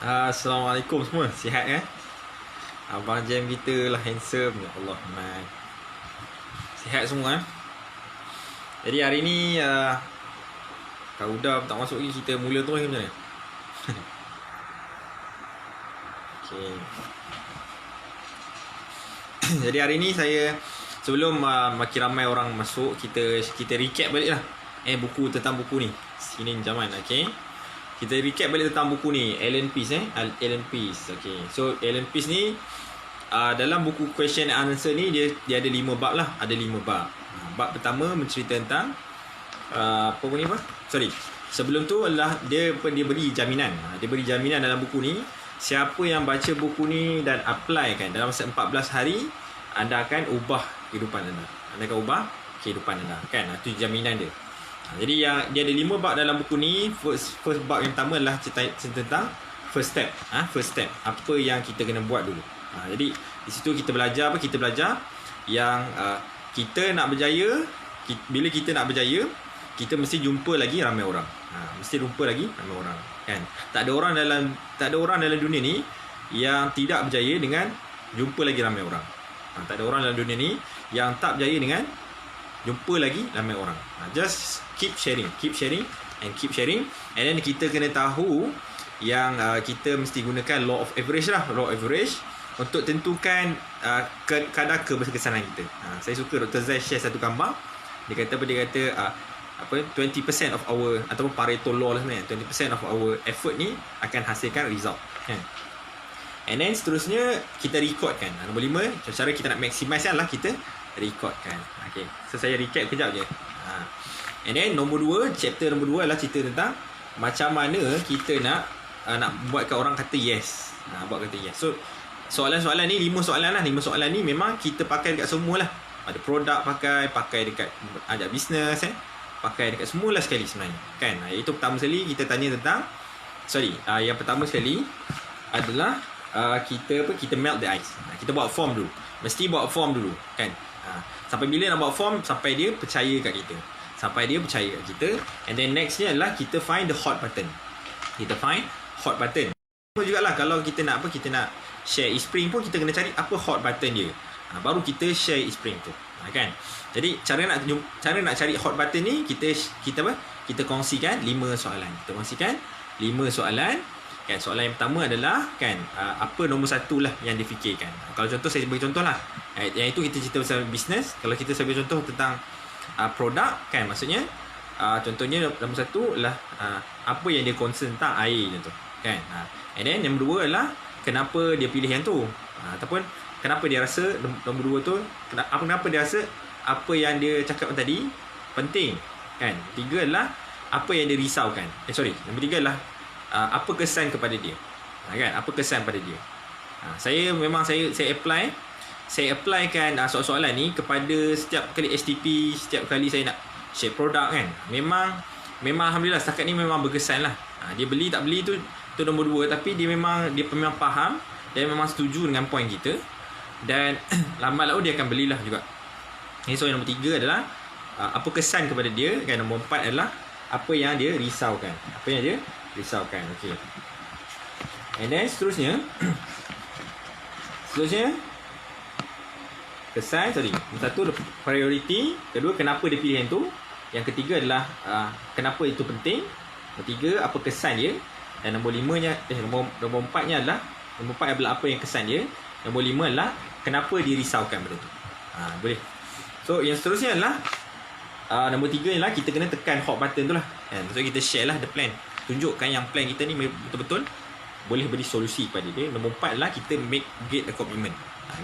Assalamualaikum semua, sihat kan? Abang Jam kita lah handsome. Ya Allah, man. Sihat semua kan? Jadi hari ni Kak Uda tak masuk lagi, kita mula tu macam mana? Okay. Jadi hari ni saya, sebelum makin ramai orang masuk, kita recap balik lah buku tentang buku ni, Sinin Zaman. Okay, kita recap balik tentang buku ni, Allen Peace. Allen Peace. Okay, so Allen Peace ni dalam buku question and answer ni dia ada 5 bab lah. Ada 5 bab. Bab pertama mencerita tentang sebelum tu adalah dia beri jaminan. Dia beri jaminan dalam buku ni, siapa yang baca buku ni dan apply kan dalam masa 14 hari, anda akan ubah kehidupan anda. Anda akan ubah kehidupan anda kan. Itu jaminan dia. Jadi dia ada 5 bab dalam buku ni. First bab yang pertama adalah cerita tentang first step. First step, apa yang kita kena buat dulu. Jadi di situ kita belajar Kita belajar yang kita nak berjaya. Bila kita nak berjaya, kita mesti jumpa lagi ramai orang. Mesti jumpa lagi ramai orang kan. Tak ada orang dalam dunia ni yang tidak berjaya dengan jumpa lagi ramai orang. Tak ada orang dalam dunia ni yang tak berjaya dengan jumpa lagi ramai orang. Just keep sharing and keep sharing. And then kita kena tahu yang kita mesti gunakan law of average lah. Law of average untuk tentukan kadar keberkesanan kita. Saya suka Dr. Zai share satu gambar. Dia kata 20% of our, ataupun Pareto law lah sebenarnya, 20% of our effort ni akan hasilkan result kan. And then seterusnya kita record kan. Nombor 5, cara kita nak maximize kan lah, kita record kan. Okay, so saya recap kejap je. And then chapter nombor 2 adalah cerita tentang macam mana kita nak buatkan orang kata yes. Buat kata yes. So soalan-soalan ni 5 soalan lah. 5 soalan ni memang kita pakai dekat semua lah. Ada produk pakai dekat ajak bisnes pakai dekat semua lah sekali sebenarnya kan. Itu pertama sekali kita tanya tentang yang pertama sekali adalah kita melt the ice. Kita buat form dulu. Mesti buat form dulu kan. Sampai bila nak buat form, sampai dia percaya kat kita. And then nextnya adalah kita find the hot button. Apa jugalah kalau kita nak share e-spring pun, kita kena cari apa hot button dia. Baru kita share e-spring tu kan. Jadi cara nak cari hot button ni, kita kongsikan 5 soalan. Kan. Soalan yang pertama adalah kan, apa nombor 1 lah yang difikirkan. Kalau contoh, saya bagi contoh lah. Yang itu kita cerita pasal bisnes. Kalau kita sebagai contoh tentang produk kan, maksudnya contohnya nombor 1 adalah apa yang dia concern tentang air contoh kan. And then nombor 2 adalah kenapa dia pilih yang tu, ataupun kenapa dia rasa nombor 2 tu, kenapa dia rasa apa yang dia cakap tadi penting kan. 3 adalah apa yang dia risaukan. Nombor 3 adalah apa kesan kepada dia kan. Apa kesan pada dia. Saya applykan soalan-soalan ni kepada setiap kali STP, setiap kali saya nak share produk kan. Memang alhamdulillah setakat ni memang berkesan lah. Dia beli tak beli tu nombor 2, tapi dia memang faham dan memang setuju dengan poin kita, dan lambat laun dia akan belilah juga. So yang nombor 3 adalah apa kesan kepada dia kan. Nombor 4 adalah apa yang dia risaukan. Okay. And then seterusnya kesan. Nombor 1 priority, kedua kenapa dia pilih yang tu, yang ketiga adalah kenapa itu penting, nombor 3 apa kesan dia, dan nombor 4 adalah apa yang kesan dia, nombor 5 adalah kenapa dia risaukan benda tu. Boleh. So yang seterusnya adalah nombor 3 adalah kita kena tekan hot button tu lah kan. So kita share lah the plan, tunjukkan yang plan kita ni betul-betul boleh beri solusi kepada dia. Nombor 4 adalah kita get a commitment.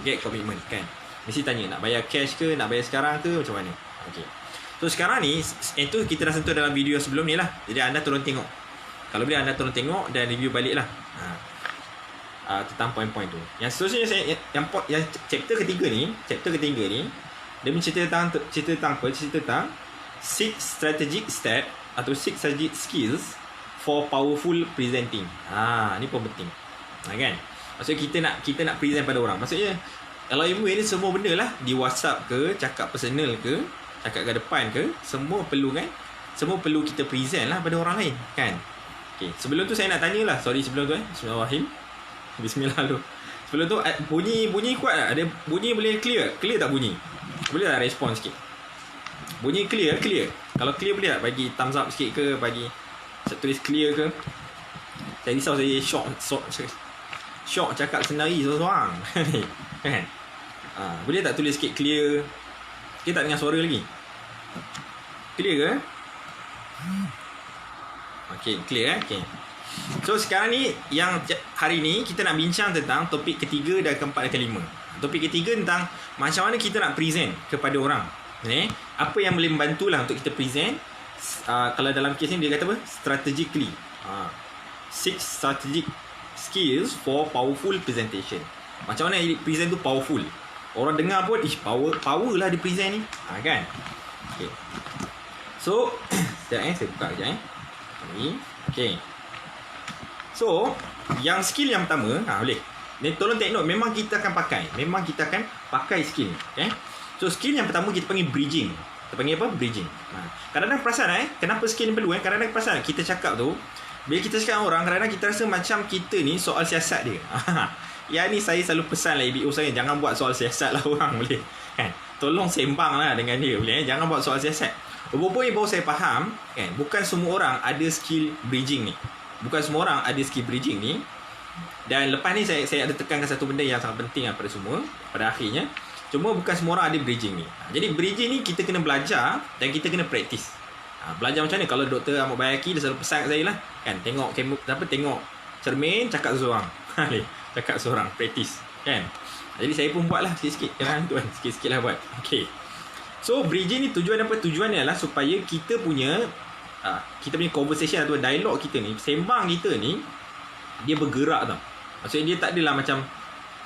Get commitment kan. Mesti tanya nak bayar cash ke, nak bayar sekarang ke, macam mana. Okay. So sekarang ni itu kita dah sentuh dalam video sebelum ni lah. Jadi anda tolong tengok. Kalau boleh anda tolong tengok dan review balik lah tentang poin-poin tu. Yang seterusnya yang chapter ketiga ni dia mencerita tentang 6 strategic step atau 6 strategic skills for powerful presenting. Ni pun penting. Kan? Maksudnya kita nak present pada orang. Maksudnya kalau ilmu ni semua benda lah, di WhatsApp ke, cakap personal ke, cakap ke depan ke, semua perlu kan. Semua perlu kita present lah pada orang lain kan. Okay, sebelum tu saya nak tanya lah. Sorry sebelum tu Bismillahirrahmanirrahim. Bismillah dulu. Sebelum tu bunyi kuat tak? Ada bunyi boleh clear? Clear tak bunyi? Boleh tak respon sikit? Bunyi clear? Kalau clear boleh tak bagi thumbs up sikit ke? Bagi saya tulis clear ke? Saya risau saya shock cakap sendiri seorang-seorang. Kan? Boleh tak tulis sikit clear? Kita tak dengar suara lagi. Clear ke? Okay, clear Okay. So sekarang ni, yang hari ni kita nak bincang tentang topik ketiga dan keempat dan kelima. Topik ketiga tentang macam mana kita nak present kepada orang. Apa yang boleh membantulah untuk kita present. Kalau dalam kes ni dia kata apa? Strategically. 6 strategic skills for powerful presentation. Macam mana present tu powerful? Orang dengar pun, power lah dia present ni. Kan? Okay. So, sekejap saya buka sekejap Okay. So, yang skill yang pertama, boleh. Ni tolong take note, memang kita akan pakai skill ni. Okay? So, skill yang pertama kita panggil bridging. Kita panggil apa? Bridging. Kadang-kadang perasan kenapa skill ni perlu kadang-kadang perasan kita cakap tu, bila kita cakap orang, kadang-kadang kita rasa macam kita ni soal siasat dia. Yang ni saya selalu pesan lah IBO saya, jangan buat soal siasat lah orang, boleh. Kan? Tolong sembang lah dengan dia, boleh. Jangan buat soal siasat. Beberapa yang baru saya faham, kan, bukan semua orang ada skill bridging ni. Dan lepas ni saya ada tekankan satu benda yang sangat penting pada semua, pada akhirnya. Cuma bukan semua orang ada bridging ni. Jadi bridging ni kita kena belajar dan kita kena praktis. Belajar macam mana? Kalau Dr. Ahmad Bayaki dia selalu pesan kat saya lah, kan, tengok cermin, cakap seorang. Cakap seorang, praktis, kan. Jadi saya pun buat lah sikit-sikit. Sikit-sikit lah buat. Okay. So bridging ni tujuan apa? Tujuan ni adalah supaya kita punya conversation atau dialog kita ni, sembang kita ni, dia bergerak tau. Maksudnya dia tak adalah macam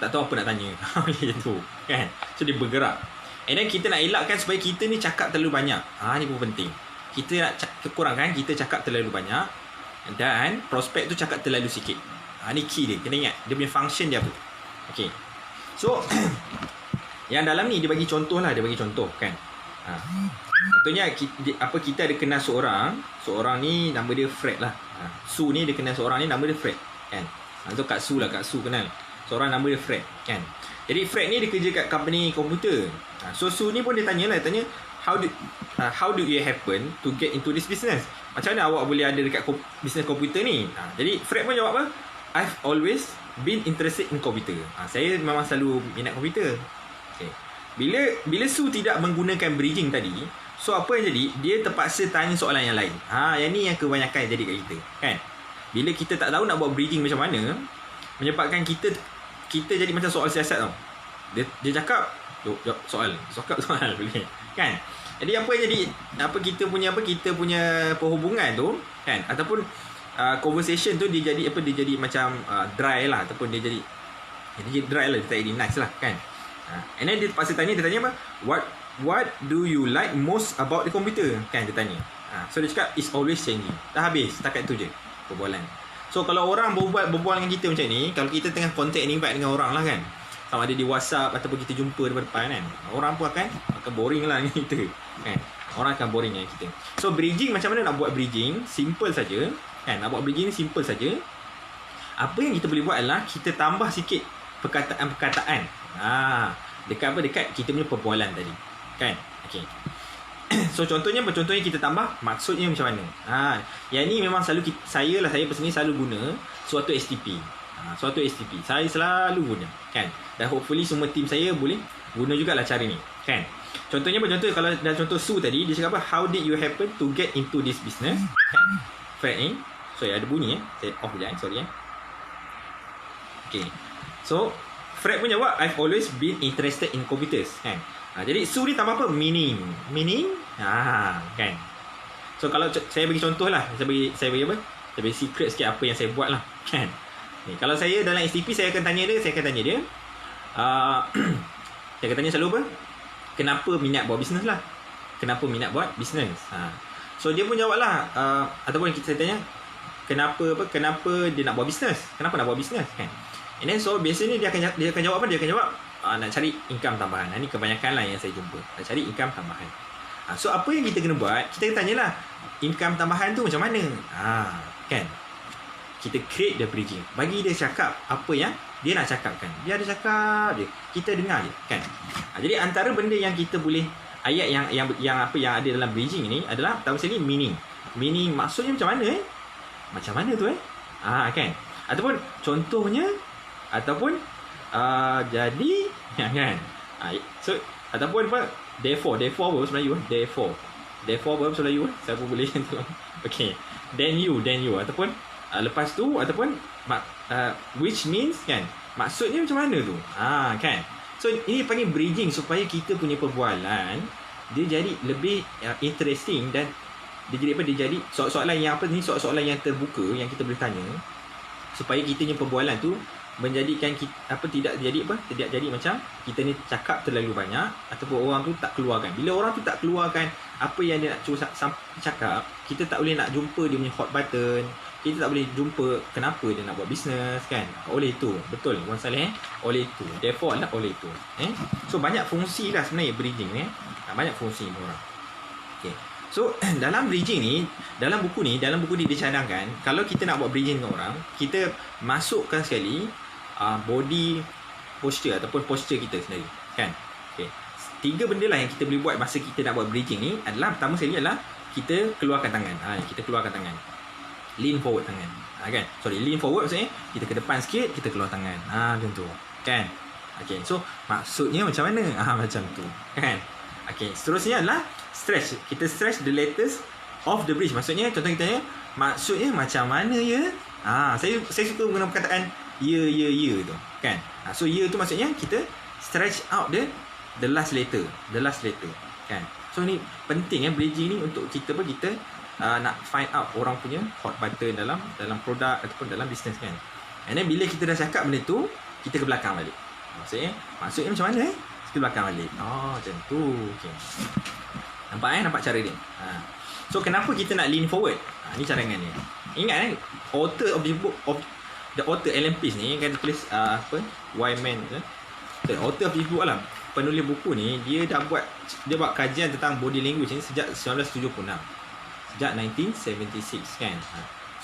tak tahu apa nak tanya. Macam tu, kan. So dia bergerak. And then kita nak elakkan supaya kita ni cakap terlalu banyak. Ni pun penting. Kita nak kurangkan kita cakap terlalu banyak dan prospek tu cakap terlalu sikit. Ni key dia. Kena ingat dia punya function dia apa. Okay. So yang dalam ni dia bagi contoh kan. Contohnya kita ada kenal seorang ni nama dia Fred lah. Su ni dia kenal seorang ni nama dia Fred, kan. Tu Kak Su kenal. Seorang nama dia Fred, kan. Jadi Fred ni dia kerja kat company komputer. So Su ni pun dia tanya how do you happen to get into this business? Macam mana awak boleh ada dekat bisnes komputer ni? Jadi Fred pun jawab apa? I've always been interested in computer. Saya memang selalu minat komputer. Okay. Bila Su tidak menggunakan bridging tadi, so apa yang jadi? Dia terpaksa tanya soalan yang lain. Yang ni yang kebanyakan jadi kat kita, kan. Bila kita tak tahu nak buat bridging macam mana, menyebabkan kita jadi macam soal siasat tau. Dia cakap soal boleh, kan. Jadi apa yang jadi kita punya perhubungan tu, kan, ataupun conversation tu dia jadi macam dry lah, ataupun dia jadi dry lah, dia tak jadi nice lah, kan. And then dia terpaksa tanya apa? What do you like most about the computer? Kan dia tanya. So dia cakap it's always changing. Dah habis, setakat tu je perbualan. So kalau orang berbual dengan kita macam ni, kalau kita tengah contact and invite dengan orang lah, kan, sama ada di WhatsApp ataupun kita jumpa depan-depan, kan, orang pun akan boring lah dengan kita, kan. Orang akan boring dengan kita. So bridging, macam mana nak buat bridging? Simple saja, kan. Nak buat bridging ni simple saja. Apa yang kita boleh buat adalah kita tambah sikit perkataan-perkataan. Dekat kita punya perbualan tadi, kan. Okay. So contohnya kita tambah maksudnya macam mana. Yang ni memang selalu saya personally selalu guna suatu STP. Suatu STP saya selalu guna, kan. Dan hopefully semua team saya boleh guna jugalah cara ni, kan. Contohnya kalau dalam contoh Su tadi, dia cakap apa? How did you happen to get into this business? Kan. Fred ni, sorry ada bunyi saya off sekejap, sorry. Okay. So Fred pun jawab I've always been interested in computers, kan. Jadi Su ni tambah apa? Meaning, kan. So kalau saya bagi contoh lah, saya bagi apa? Saya bagi secret sikit apa yang saya buat lah, kan. Kalau saya dalam STP, saya akan tanya dia saya akan tanya selalu apa? Kenapa minat buat bisnes lah? Kenapa minat buat bisnes? So dia pun jawab lah, ataupun saya tanya kenapa dia nak buat bisnes? Kenapa nak buat bisnes, kan? And then so biasanya dia akan jawab apa? Dia akan jawab nak cari income tambahan. Ini kebanyakan lah yang saya jumpa, nak cari income tambahan. So apa yang kita kena buat? Kita tanyalah income tambahan tu macam mana? Kan. kita create the bridging. Bagi dia cakap apa yang dia nak cakapkan. Dia ada cakap je, kita dengar je, kan. Jadi antara benda yang kita boleh ayat yang apa yang ada dalam bridging ni adalah pertama sekali meaning. Meaning maksudnya macam mana Macam mana tu kan. Ataupun contohnya ataupun jadi kan. So ataupun apa therefore apa bahasa Melayu therefore apa bahasa Melayu siapa boleh tolong. Okay, then you ataupun lepas tu ataupun which means kan, maksudnya macam mana tu kan. So ini panggil bridging supaya kita punya perbualan dia jadi lebih interesting dan dia jadi apa, dia jadi soalan-soalan yang apa ni, soalan-soalan yang terbuka yang kita boleh tanya supaya kita punya perbualan tu menjadikan kita, tidak jadi macam kita ni cakap terlalu banyak ataupun orang tu tak keluarkan. Bila orang tu tak keluarkan apa yang dia nak cakap, kita tak boleh nak jumpa dia punya hot button, kita tak boleh jumpa kenapa dia nak buat bisnes kan. Oleh itu, betul Wan Saleh oleh itu, therefore lah oleh itu so banyak fungsi lah sebenarnya bridging ni banyak fungsi orang. Okay. So dalam bridging ni, dalam buku ni dicadangkan kalau kita nak buat bridging dengan orang, kita masukkan sekali body posture ataupun posture kita sendiri kan. Okay. 3 benda lah yang kita boleh buat masa kita nak buat bridging ni adalah pertama sekali adalah kita keluarkan tangan. Kita keluarkan tangan. Lean forward tangan. Kan? Lean forward maksudnya kita ke depan sikit, kita keluar tangan. Macam tu. Kan? Okay. So maksudnya macam mana? Macam tu. Kan? Okay. Seterusnya adalah stretch. Kita stretch the letters of the bridge. Maksudnya contoh kita tanya, maksudnya macam mana ya? Saya suka menggunakan perkataan ya tu. Kan? So ya tu maksudnya kita stretch out the last letter. Kan? So ni penting bridging ni untuk kita nak find out orang punya hot button dalam produk ataupun dalam bisnes kan. And then bila kita dah cakap benda tu, kita ke belakang balik. Maksudnya macam mana Kita belakang balik. Macam tu. Okay. Nampak cara dia. So kenapa kita nak lean forward? Ni cadangan dia. Ingat author of the book of the author Alan Pease ni kan tulis Wyman the author of this book lah, penulis buku ni dia buat kajian tentang body language ni sejak 1976, sejak 1976 kan.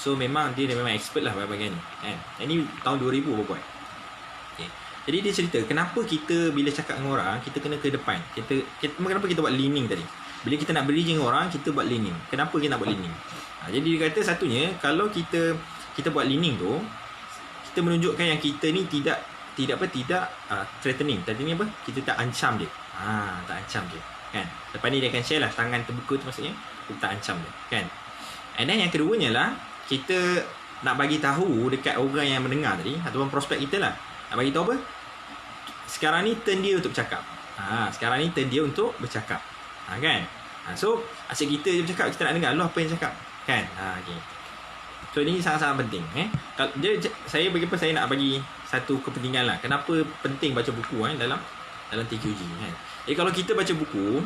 So memang dia memang expert lah bahagian ni kan. Ini tahun 2000 baru buat. Okay. Jadi dia cerita kenapa kita bila cakap dengan orang kita kena ke depan. Kenapa kita buat leaning tadi. Bila kita nak bridging dengan orang kita buat leaning. Kenapa kita nak buat leaning? Jadi dia kata satunya kalau kita buat leaning tu, kita menunjukkan yang kita ni tidak threatening. Tadi ni apa? Kita tak ancam dia. Tak ancam dia kan. Lepas ni dia akan share lah tangan terbuka tu maksudnya kita tak ancam dia kan. And then yang keduanya lah, kita nak bagi tahu dekat orang yang mendengar tadi ataupun prospek kita lah, nak bagi tahu apa? Sekarang ni turn dia untuk bercakap. Sekarang ni turn dia untuk bercakap. Kan? So asyik kita je bercakap, kita nak dengar lu apa yang cakap kan. Okay. So ini sangat-sangat penting saya nak bagi satu kepentingan lah. Kenapa penting baca buku dalam TQG kan. Kalau kita baca buku,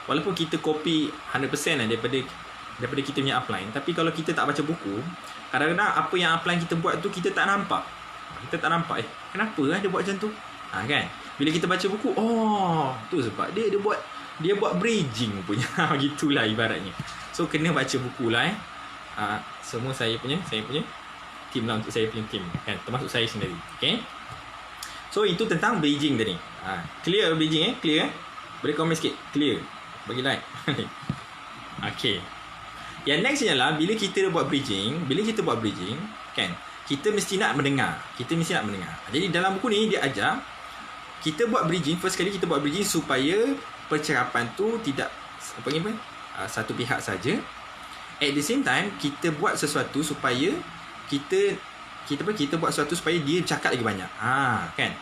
walaupun kita copy 100% lah daripada kita punya upline, tapi kalau kita tak baca buku, kadang-kadang apa yang upline kita buat tu kita tak nampak. Kenapa dia buat macam tu kan. Bila kita baca buku, tu sebab dia buat bridging punya. Gitulah ibaratnya. So kena baca buku lah semua saya punya team lah, untuk saya punya team kan, termasuk saya sendiri. Okay. So itu tentang bridging tadi. Clear bridging clear boleh komen sikit clear, bagi like. Okay. Yang next ialah bila kita buat bridging kan, kita mesti nak mendengar. Jadi dalam buku ni dia ajar kita buat bridging. First kali kita buat bridging supaya percakapan tu tidak satu pihak saja. At the same time kita buat sesuatu supaya kita buat sesuatu supaya dia bercakap lagi banyak. Kan.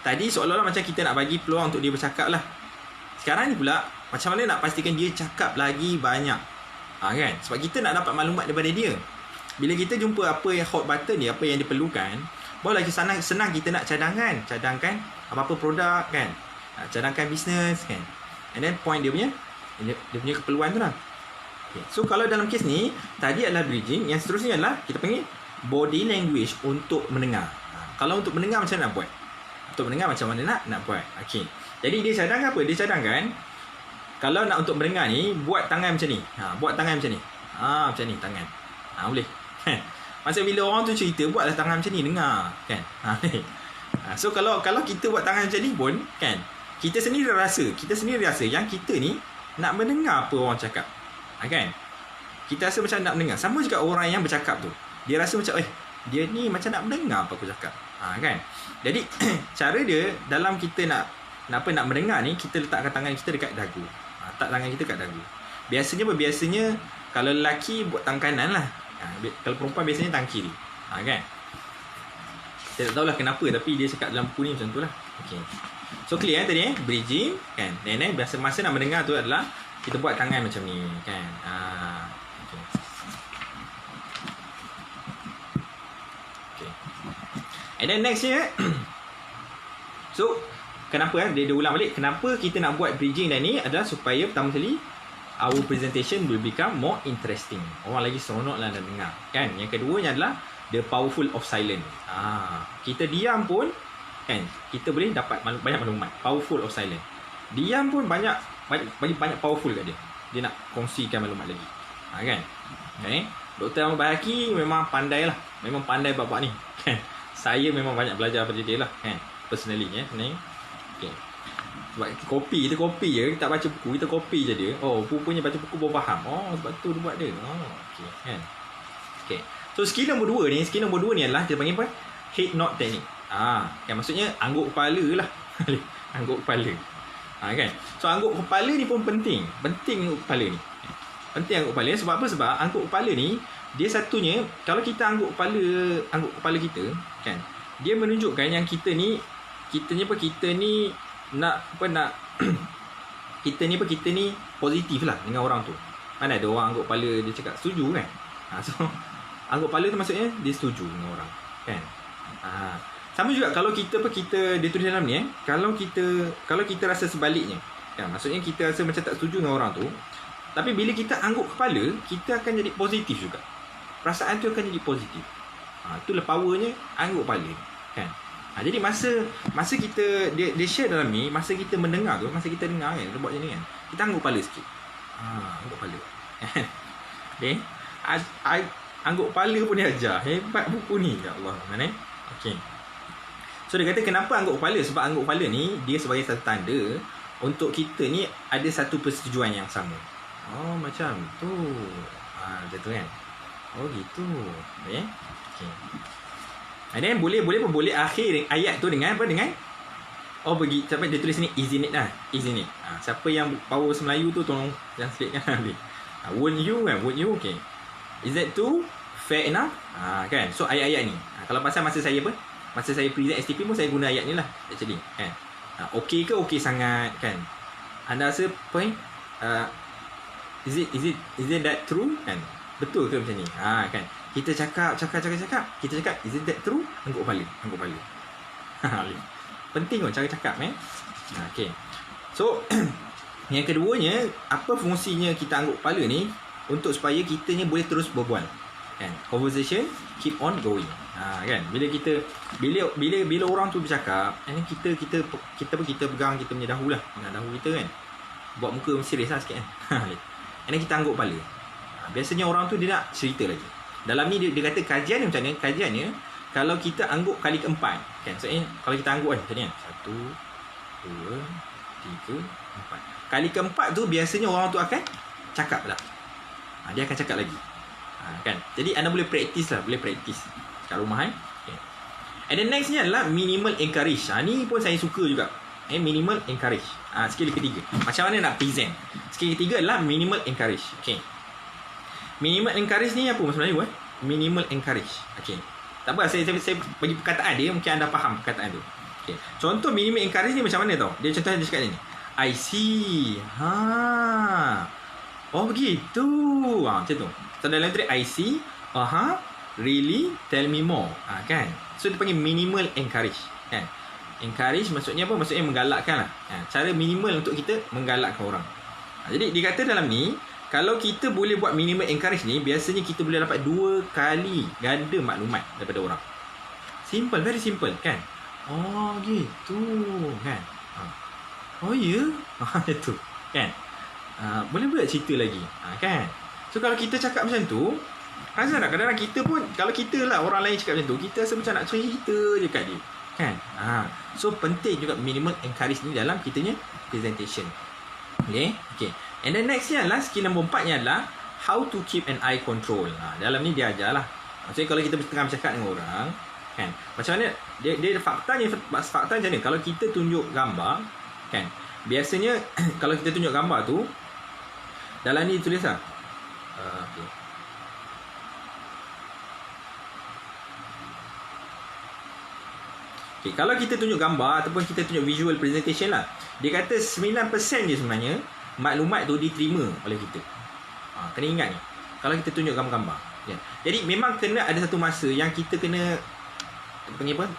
Tadi seolah-olah macam kita nak bagi peluang untuk dia bercakap lah. Sekarang ni pula macam mana nak pastikan dia cakap lagi banyak. Kan. Sebab kita nak dapat maklumat daripada dia. Bila kita jumpa apa yang hot button dia, apa yang dia perlukan, baru lagi senang kita nak cadangkan apa-apa produk kan. Cadangkan bisnes kan. And then point dia punya keperluan tu lah. Okay. So kalau dalam kes ni tadi adalah bridging, yang seterusnya adalah kita panggil body language untuk mendengar. Kalau untuk mendengar macam mana nak buat? Untuk mendengar macam mana nak buat? Okay. Jadi dia cadangkan apa? Dia cadangkan kalau nak untuk mendengar ni buat tangan macam ni. Buat tangan macam ni. Macam ni tangan. Boleh. Maksudnya bila orang tu cerita, buatlah tangan macam ni, dengar kan. So kalau kita buat tangan macam ni pun kan, kita sendiri rasa yang kita ni nak mendengar apa orang cakap, kan. Kita rasa macam nak mendengar. Sama juga orang yang bercakap tu, dia rasa macam dia ni macam nak mendengar apa aku cakap, kan. Jadi cara dia dalam kita nak mendengar ni, kita letakkan tangan kita dekat dagu. Letak tangan kita dekat dagu. Biasanya kalau lelaki buat tangan kanan lah, kalau perempuan biasanya tangan kiri, kan. Saya tak tahulah kenapa, tapi dia cakap dalam buku ni macam tu lah. Okay. So clear tadi bridging kan. Dan biasa masa nak mendengar tu adalah kita buat tangan macam ni kan. Okay. Okay. And then nextnya so kenapa dia ulang balik, kenapa kita nak buat bridging dan ni adalah supaya pertama sekali our presentation will become more interesting. Orang lagi seronok lah nak dengar kan. Yang keduanya adalah the powerful of silence. Kita diam pun kan, kita boleh dapat banyak maklumat. Powerful of silence. Diam pun banyak powerful kat dia. Dia nak kongsikan maklumat lagi. Kan? Okay. Dr. Ahmad Bayhaqi memang pandai lah. Memang pandai bab ni. Kan? Saya memang banyak belajar pada dia lah. Kan? Personally. Okay. Sebab kita copy je. Kita tak baca buku. Kita copy je dia. Rupanya baca buku baru faham. Sebab tu dia buat dia. Okay. Kan? Okay. So skill nombor 2 ni adalah kita panggil apa? Head nod technique. Kan, maksudnya angguk kepala lah. Angguk kepala. Kan? So angguk kepala ni pun penting. Penting angguk kepala ni. Penting angguk kepala. Sebab apa? Sebab angguk kepala ni dia satunya, kalau kita angguk kepala kita kan, dia menunjukkan yang kita ni nak kita ni positif lah dengan orang tu. Mana ada orang angguk kepala dia cakap setuju kan. So angguk kepala tu maksudnya dia setuju dengan orang kan. Sama juga kalau kita dia tulis dalam ni kalau kita rasa sebaliknya kan, maksudnya kita rasa macam tak setuju dengan orang tu, tapi bila kita angguk kepala, kita akan jadi positif juga. Perasaan tu akan jadi positif. Itulah powernya angguk kepala kan. Jadi masa kita dia share dalam ni, masa kita mendengar tu, masa kita dengar kan, dia buat macam ni kan, kita angguk kepala sikit. Angguk kepala. Okay. Angguk kepala pun dia ajar. Hebat buku ni. Ya Allah. Mana? Okay. So dia kata kenapa angguk kepala? Sebab angguk kepala ni dia sebagai satu tanda untuk kita ni ada satu persetujuan yang sama. Macam tu. Macam tu kan. Gitu. Okay. And then boleh akhir ayat tu dengan apa? Dengan sampai dia tulis ni isn't it lah. Isn't it. Siapa yang power bahasa Melayu tu tolong translatekan boleh. Won't you kan? Won't you? Okay. Is that too fair enough? Kan? So ayat-ayat ni. Kalau pasal masa saya present STP pun saya guna ayat ni lah actually kan. Okey ke okey sangat kan? Anda rasa point is it that true kan? Betul ke macam ni? Kan. Kita cakap kita cakap is it that true? Angguk kepala. Penting pun cara cakap okey. So yang keduanya, apa fungsinya kita angguk kepala ni? Untuk supaya kita ni boleh terus berbual kan. Conversation keep on going. Kan, bila orang tu bercakap, kita pegang kita punya dahu lah, dahu kita kan, buat muka serius lah sikit kan. And kita angguk kepala. Biasanya orang tu dia nak cerita lagi. Dalam ni dia kata kajian ni macam ni. Kajiannya kalau kita angguk kali keempat kan, maksudnya kalau kita angguk kan macam ni kan, 1 2 3 4, kali keempat tu biasanya orang tu akan cakap lah. Dia akan cakap lagi. Kan? Jadi anda boleh praktis kat rumah okay. And then next ni adalah minimal encourage. Ni pun saya suka juga. Minimal encourage. Skill ketiga. Macam mana nak present. Skill ketiga adalah minimal encourage. Okay. Minimal encourage ni apa maksud Melayu? Minimal encourage. Okay. Tak apa, saya bagi perkataan dia, mungkin anda faham perkataan tu. Okay. Contoh minimal encourage ni macam mana tau? Dia contohnya dia cakap ni. I see. Begitu. Macam tu. So dalam tu I see. Really? Tell me more. Kan? So dia panggil minimal encourage. Kan? Encourage maksudnya apa? Maksudnya menggalakkan lah. Cara minimal untuk kita menggalakkan orang. Jadi dia kata dalam ni, kalau kita boleh buat minimal encourage ni, biasanya kita boleh dapat 2 kali ganda maklumat daripada orang. Simple, very simple kan? Gitu kan? Ya? Itu kan? Boleh buat cerita lagi kan? So kalau kita cakap macam tu, Rasa tak kadang-kadang kita pun, kalau kita lah orang lain cakap macam tu, kita rasa macam nak cerita je kat dia. Kan? So penting juga minimal encourage ni dalam kitanya presentation. Okay. And then next ni adalah skill nombor 4 ni adalah how to keep an eye control. Dalam ni dia ajar lah. Maksudnya kalau kita tengah bercakap dengan orang, kan, macam mana dia faktanya macam mana kalau kita tunjuk gambar, kan, biasanya kalau kita tunjuk gambar tu dalam ni tulis lah okay, kalau kita tunjuk gambar ataupun kita tunjuk visual presentation lah, dia kata 9% je sebenarnya maklumat tu diterima oleh kita. Kena ingat ni kalau kita tunjuk gambar-gambar. Jadi memang kena ada satu masa yang kita kena panggil apa?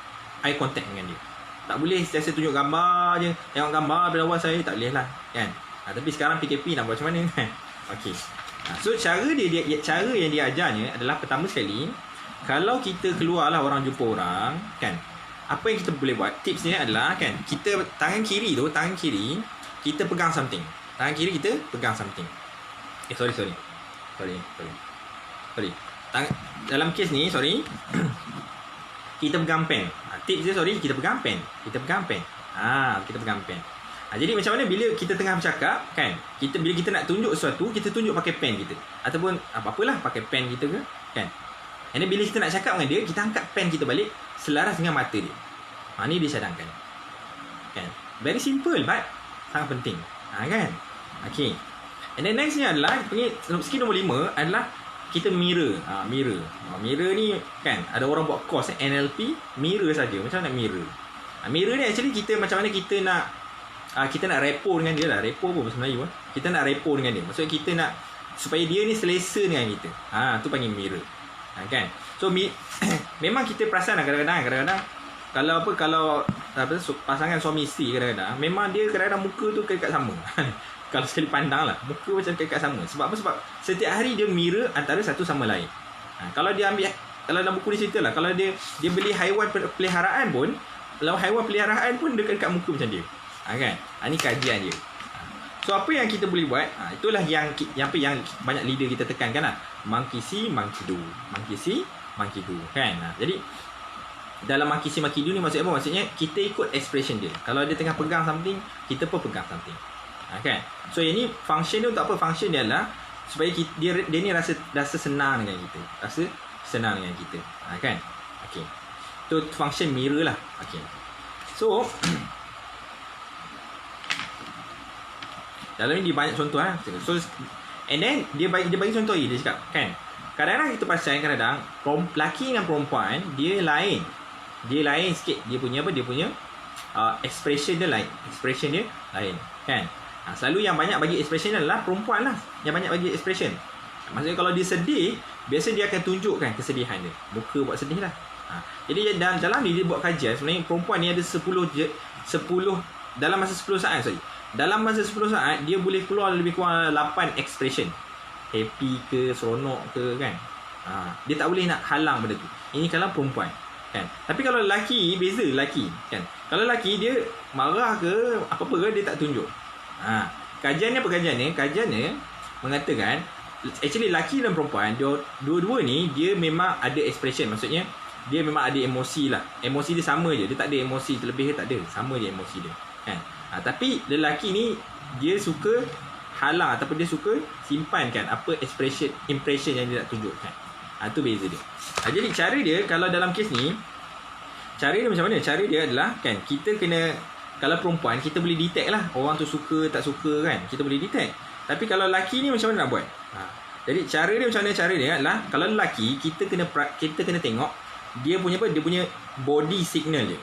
Eye contact dengan dia. Tak boleh sentiasa tunjuk gambar je, tengok gambar pada awal saya, tak boleh lah, kan. Tapi sekarang PKP nak buat macam mana kan? Okey. So cara yang dia ajarnya adalah pertama sekali, kalau kita keluarlah orang jumpa orang, kan, apa yang kita boleh buat? Tips ni adalah, kan, kita tangan kiri kita pegang something. Tangan kiri kita pegang something. Sorry. Dalam kes ni, kita pegang pen. Tips dia, kita pegang pen. Kita pegang pen. Jadi macam mana bila kita tengah bercakap, kan, bila kita nak tunjuk sesuatu, kita tunjuk pakai pen kita. Ataupun apa-apalah pakai pen kita ke, kan. And then bila kita nak cakap dengan dia, kita angkat pen kita balik selaras dengan mata dia. Ni dia cadangkan. Kan? Very simple but sangat penting. Kan? Okay. And then next ni adalah skill nombor 5 adalah kita mirror. Mirror ni, kan, ada orang buat course NLP mirror saja. Macam mana nak mirror? Mirror ni actually kita macam mana kita nak repo dengan dia lah. Repo pun bahasa Melayu. Kita nak repo dengan dia. Maksudnya kita nak supaya dia ni selesa dengan kita. Tu panggil mirror. Kan? So memang kita perasan lah kadang-kadang kalau pasangan suami isteri kadang-kadang memang dia kadang-kadang muka tu dekat sama. Kalau sekali pandang lah, muka macam dekat sama. Sebab apa? Sebab setiap hari dia mirror antara satu sama lain. Kalau dia ambil, kalau dalam buku ni cerita lah, kalau dia beli haiwan peliharaan pun, kalau haiwan peliharaan pun dekat muka macam dia. Kan? Ni kajian dia. So apa yang kita boleh buat, itulah yang banyak leader kita tekankan lah. Monkey see, monkey do. Monkey see, monkey do. Kan? Jadi dalam monkey see, monkey do ni maksudnya apa? Maksudnya kita ikut expression dia. Kalau dia tengah pegang something, kita pun pegang something. Kan? So yang ni function dia untuk apa? Function dia adalah supaya dia ni rasa senang dengan kita. Rasa senang dengan kita. Kan? Okay. Itu function mirror lah. Okay. So dalam ni dia banyak contoh lah. So and then dia bagi contoh ni, dia cakap, kan, kadang-kadang kita pasal kadang-kadang lelaki dengan perempuan dia lain sikit. Dia punya expression dia lain. Kan? Selalu yang banyak bagi expression adalah perempuan lah, yang banyak bagi expression. Maksudnya kalau dia sedih, biasa dia akan tunjukkan kesedihan dia, muka buat sedih lah. Jadi dalam ni dia buat kajian, sebenarnya perempuan ni ada 10 dalam masa 10 saat. Dalam masa 10 saat dia boleh keluar lebih kurang 8 expression. Happy ke, seronok ke, kan. Dia tak boleh nak halang benda tu. Ini kalau perempuan, kan. Tapi kalau lelaki, beza lelaki, kan. Kalau lelaki dia marah ke apa-apa ke, dia tak tunjuk. Kajiannya mengatakan actually lelaki dan perempuan dua-dua ni dia memang ada expression. Maksudnya dia memang ada emosi lah. Emosi dia sama je. Dia tak ada emosi terlebih, tak ada. Sama je emosi dia, kan. Tapi lelaki ni dia suka halang ataupun dia suka simpankan apa impression yang dia nak tunjukkan. Itu beza dia. Jadi cara dia kalau dalam kes ni, cara dia macam mana? Cara dia adalah, kan, kita kena, kalau perempuan kita boleh detect lah orang tu suka tak suka, kan. Kita boleh detect. Tapi kalau lelaki ni macam mana nak buat? Jadi cara dia macam mana? Cara dia adalah kalau lelaki kita kena tengok dia punya apa? Dia punya body signal dia.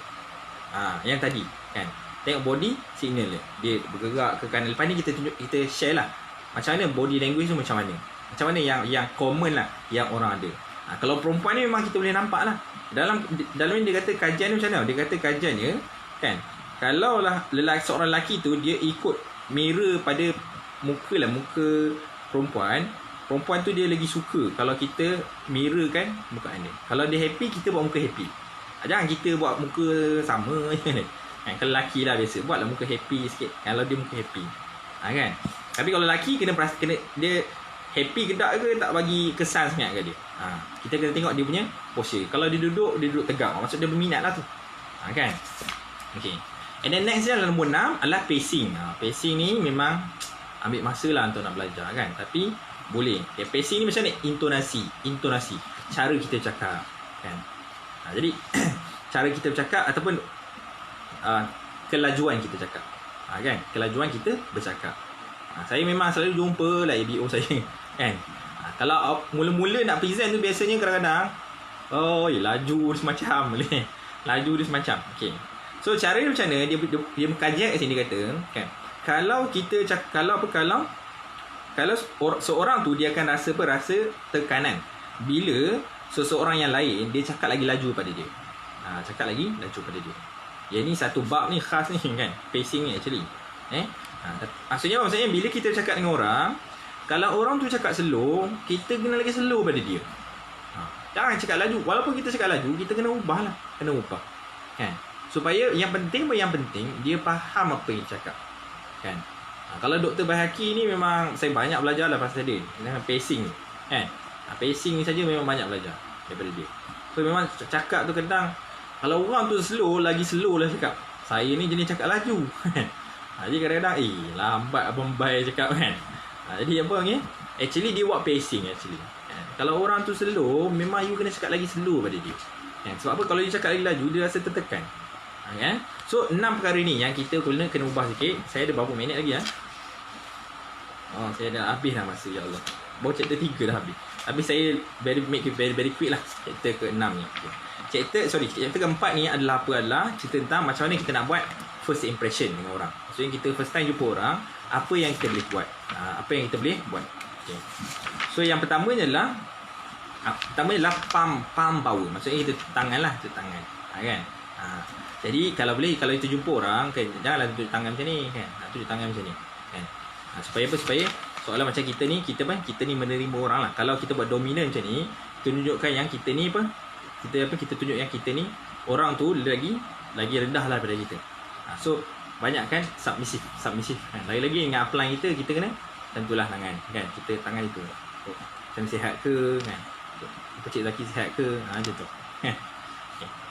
Yang tadi, kan. Tengok body signal dia. Dia bergerak ke kanan. Lepas ni kita share lah macam mana body language tu macam mana. Macam mana yang common lah yang orang ada. Kalau perempuan ni memang kita boleh nampak lah. Dalam ni dia kata kajian ni macam mana? Dia kata kajiannya, kan, kalau lah seorang lelaki tu dia ikut mirror pada muka perempuan tu dia lagi suka kalau kita mirror kan muka dia. Kalau dia happy, kita buat muka happy. Jangan kita buat muka sama kan. Kalau lelaki lah biasa buatlah muka happy sikit kalau dia muka happy. Kan. Tapi kalau lelaki kena dia happy ke tak ke, tak bagi kesan sangat ke dia. Kita kena tengok dia punya posture. Kalau dia duduk tegak, maksud dia berminat lah tu. Kan? Okay. And then next dia nombor 6 adalah pacing. Pacing ni memang ambil masa lah untuk nak belajar kan. Tapi boleh. Pacing ni macam ni, intonasi. Cara kita cakap kan. Jadi cara kita bercakap ataupun kelajuan kita cakap. Kan? Kelajuan kita bercakap. Saya memang selalu jumpa lah ABO saya kan. Kalau mula-mula nak present tu biasanya kadang-kadang laju dia semacam boleh. Laju dia semacam. Okey. So cara dia macam mana? Dia mengkajian kat sini dia kata kan. Kalau kita cakap kalau seorang tu dia akan rasa tekanan bila seseorang yang lain dia cakap lagi laju pada dia. Cakap lagi laju pada dia. Yang ni satu bab ni khas ni kan. Pacing ni actually. Maksudnya bila kita cakap dengan orang, kalau orang tu cakap slow, kita kena lagi slow pada dia. Jangan cakap laju. Walaupun kita cakap laju, kita kena ubah lah. Kena ubah kan. Supaya yang penting dia faham apa yang cakap kan. Kalau Dr. Bahaki ni memang saya banyak belajar lah pasal dia dengan pacing ni kan. Pacing ni saja memang banyak belajar daripada dia. So memang cakap tu kadang kalau orang tu lagi slow lah cakap. Saya ni jenis cakap laju. Jadi kadang-kadang lambat abang-bai cakap kan. Jadi apa ni? Actually dia buat pacing actually. Kalau orang tu slow, memang you kena cakap lagi slow pada dia. Sebab apa? Kalau dia cakap lagi laju, dia rasa tertekan. So 6 perkara ni yang kita kena ubah sikit. Saya ada berapa minit lagi saya dah habis dah masa, ya Allah. Baru chapter 3 dah habis. Habis saya make it very quick lah. Chapter ke-6 ni. Chapter keempat ni adalah cerita tentang macam mana kita nak buat first impression dengan orang. Maksudnya kita first time jumpa orang, apa yang kita boleh buat. Apa yang kita boleh buat. Okay. So yang pertamanya adalah palm power. Maksudnya kita tangan lah, tangan. Kan? Jadi kalau kita jumpa orang kan, janganlah tunjuk tangan macam ni kan. Tunjuk tangan macam ni kan. Supaya soalan macam kita ni menerima orang lah. Kalau kita buat dominan macam ni, tunjukkan yang kita ni kita tunjuk yang kita ni orang tu lagi rendah lah daripada kita. So banyak kan submissive kan. Lagi-lagi dengan upline kita kena tentulah tangan kan. Kita tangan itu macam sihat ke kan. Cik Zaki sihat ke macam tu.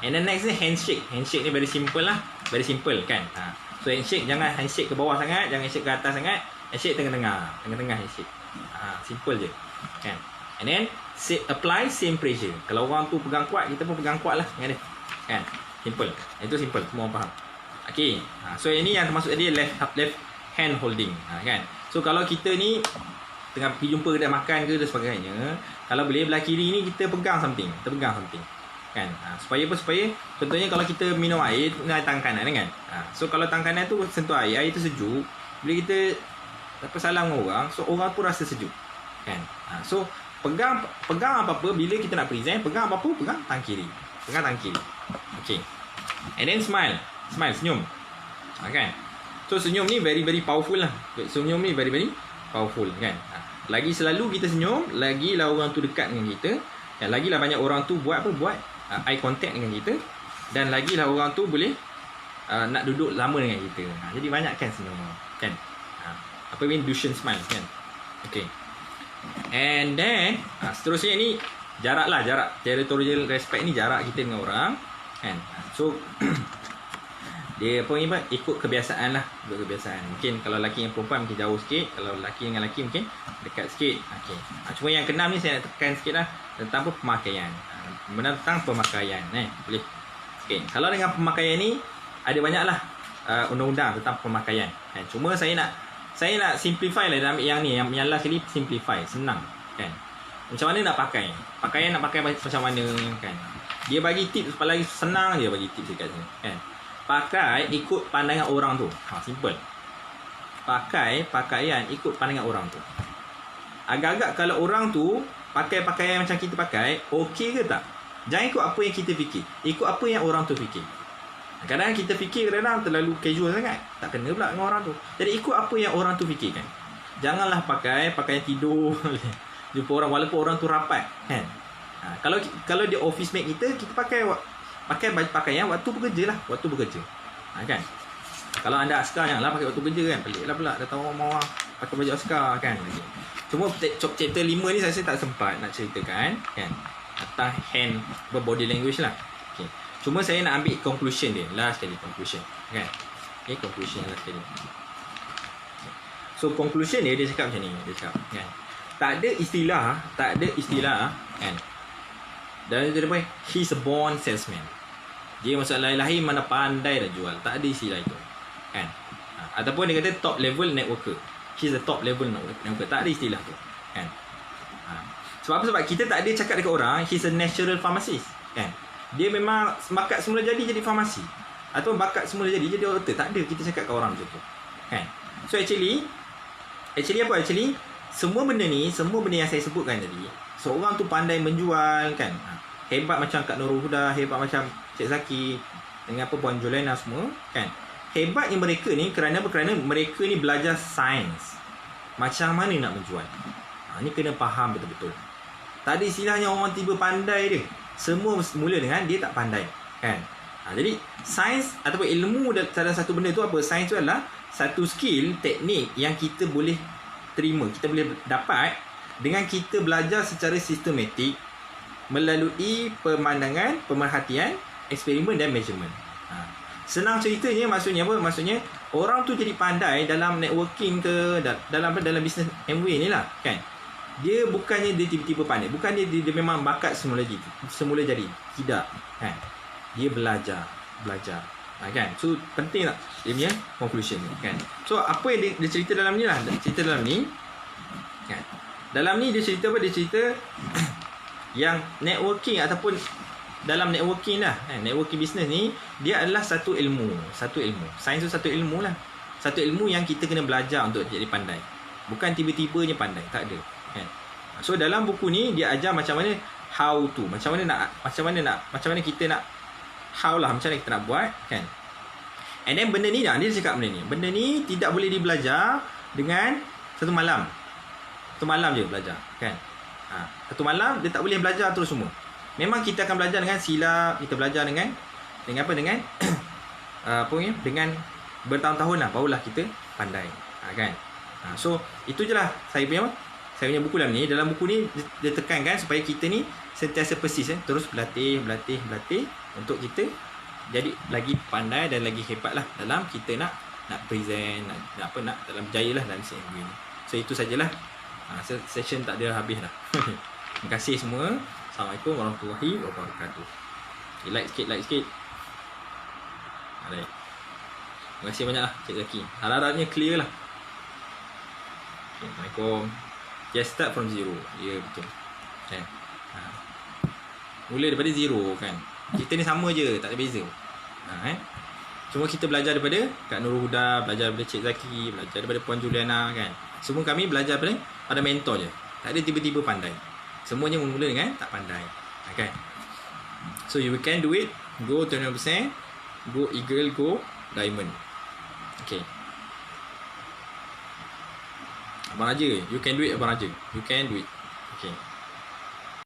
And then next ni handshake. Handshake ni very simple kan. So handshake jangan handshake ke bawah sangat, jangan handshake ke atas sangat. Handshake tengah-tengah handshake. Simple je kan. And then apply same pressure. Kalau orang tu pegang kuat, kita pun pegang kuat lah dengan dia kan. Simple. Itu simple, semua orang faham. Okay. So ini yang termasuk tadi left hand holding kan. So kalau kita ni tengah pergi jumpa kedai makan ke dan sebagainya, kalau boleh belah kiri ni kita pegang something kan. Supaya contohnya kalau kita minum air tangan kanan kan. So kalau tangan kanan tu sentuh air tu sejuk, bila kita salam dengan orang, so orang pun rasa sejuk kan. So pegang apa-apa bila kita nak present, pegang tangan kiri. Okay. And then smile, senyum. Kan. So senyum ni very powerful lah. Senyum ni very powerful kan. Lagi selalu kita senyum, lagilah orang tu dekat dengan kita, dan lagilah banyak orang tu buat eye contact dengan kita, dan lagilah orang tu boleh nak duduk lama dengan kita. Jadi banyakkan senyum kan. Apa ni Duchenne smile kan. Okay. And then seterusnya ni jarak territorial respect ni jarak kita dengan orang kan. So dia ikut kebiasaan lah. Mungkin kalau lelaki dengan perempuan mungkin jauh sikit, kalau lelaki dengan lelaki mungkin dekat sikit. Okay. Cuma yang keenam ni saya nak tekan sikit lah tentang pemakaian. Tentang pemakaian boleh. Okay. Kalau dengan pemakaian ni ada banyak lah undang-undang tentang pemakaian kan. Cuma saya nak simplify lah dalam yang ni, yang last kali simplify, senang kan. Macam mana nak pakai, pakaian nak pakai macam mana kan. Dia bagi tips paling senang, dia bagi tips dekat sini kan. Pakai ikut pandangan orang tu. Simple. Pakai pakaian ikut pandangan orang tu. Agak-agak kalau orang tu pakai pakaian macam kita pakai, okey ke tak? Jangan ikut apa yang kita fikir, ikut apa yang orang tu fikir. Kadang-kadang kita fikir kadang terlalu casual sangat, tak kena pula dengan orang tu. Jadi ikut apa yang orang tu fikirkan. Janganlah pakai pakaian tidur jumpa orang walaupun orang tu rapat kan. Kalau dia office mate kita pakai baju pakaian waktu bekerja lah, kan. Kalau anda askar janganlah pakai waktu kerja kan, pelik lah pula datang orang pakai baju askar kan. Cuma chapter 5 ni saya tak sempat nak ceritakan kan. Tentang hand body language lah. Okay. Cuma saya nak ambil conclusion dia. Last sekali conclusion kan. Okay, conclusion last sekali. So conclusion dia cakap macam ni. Dia cakap kan. Tak ada istilah kan. Dan dia apa? He's a born salesman. Dia maksud lahir mana pandai dah jual. Tak ada istilah itu kan. Ataupun dia kata top level networker. He's a top level networker. Tak ada istilah tu kan. Sebab apa? Sebab kita tak ada cakap dekat orang he's a natural pharmacist kan. Dia memang bakat semula jadi farmasi. Atau bakat semula jadi doktor. Tak ada kita cakap kat orang macam tu kan. So actually apa? Actually semua benda yang saya sebutkan tadi, seorang tu pandai menjual kan. Hebat macam Kak Nurul Huda, hebat macam Cik Zaki dengan apa Puan Juliana semua kan. Hebatnya mereka ni kerana apa? Kerana mereka ni belajar sains macam mana nak menjual. Ni kena faham betul-betul. Tak ada istilahnya orang tiba pandai dia. Semua mula dengan dia tak pandai kan. Jadi sains ataupun ilmu dalam satu benda tu apa? Sains tu adalah satu skill, teknik yang kita boleh terima, kita boleh dapat dengan kita belajar secara sistematik melalui pemandangan, pemerhatian, eksperimen dan measurement. Senang ceritanya maksudnya apa? Maksudnya orang tu jadi pandai dalam networking ke dalam bisnes MW ni lah kan. Dia bukannya dia tiba-tiba pandai, bukannya dia memang bakat semula jadi. Tidak kan. Dia belajar kan. So penting tak dia punya conclusion ni kan. So apa yang dia cerita dalam ni lah. Cerita dalam ni kan. Dalam ni dia cerita apa? Dia cerita yang networking ataupun dalam networking lah kan? Networking business ni dia adalah satu ilmu. Sains tu satu ilmu lah. Satu ilmu yang kita kena belajar untuk jadi pandai. Bukan tiba-tibanya pandai. Tak ada kan. So dalam buku ni dia ajar macam mana how to, macam mana kita nak how lah, macam mana kita nak buat kan. And then benda ni dia cakap benda ni tidak boleh dibelajar dengan satu malam. Satu malam je belajar kan. Satu malam dia tak boleh belajar terus semua. Memang kita akan belajar dengan silap, kita belajar dengan apa? Dengan dengan bertahun-tahun lah barulah kita pandai kan. So itu je lah saya punya buku dalam ni. Dalam buku ni dia tekankan supaya kita ni sentiasa persis terus berlatih untuk kita jadi lagi pandai dan lagi hebat lah dalam kita nak present, nak dalam berjaya lah dalam CMW ni. So itu sajalah. Session tak ada habis dah. Terima kasih semua. Assalamualaikum warahmatullahi wabarakatuh. Okay, like sikit. Alright. Terima kasih banyak lah Cik Zaki. Harap-harapnya clear lah. Okay, Assalamualaikum. Just start from zero. Ya betul kan. Mula daripada zero kan. Kita ni sama je, tak ada beza. Cuma kita belajar daripada Kak Nurul Huda, belajar daripada Cik Zaki, belajar daripada Puan Juliana kan. Semua kami belajar pada mentor je. Tak ada tiba-tiba pandai. Semuanya mula dengan tak pandai. Okay. So you can do it. Go 20%. Go eagle, go diamond. Okay. Abang Raja, you can do it Abang Raja. You can do it. Okay.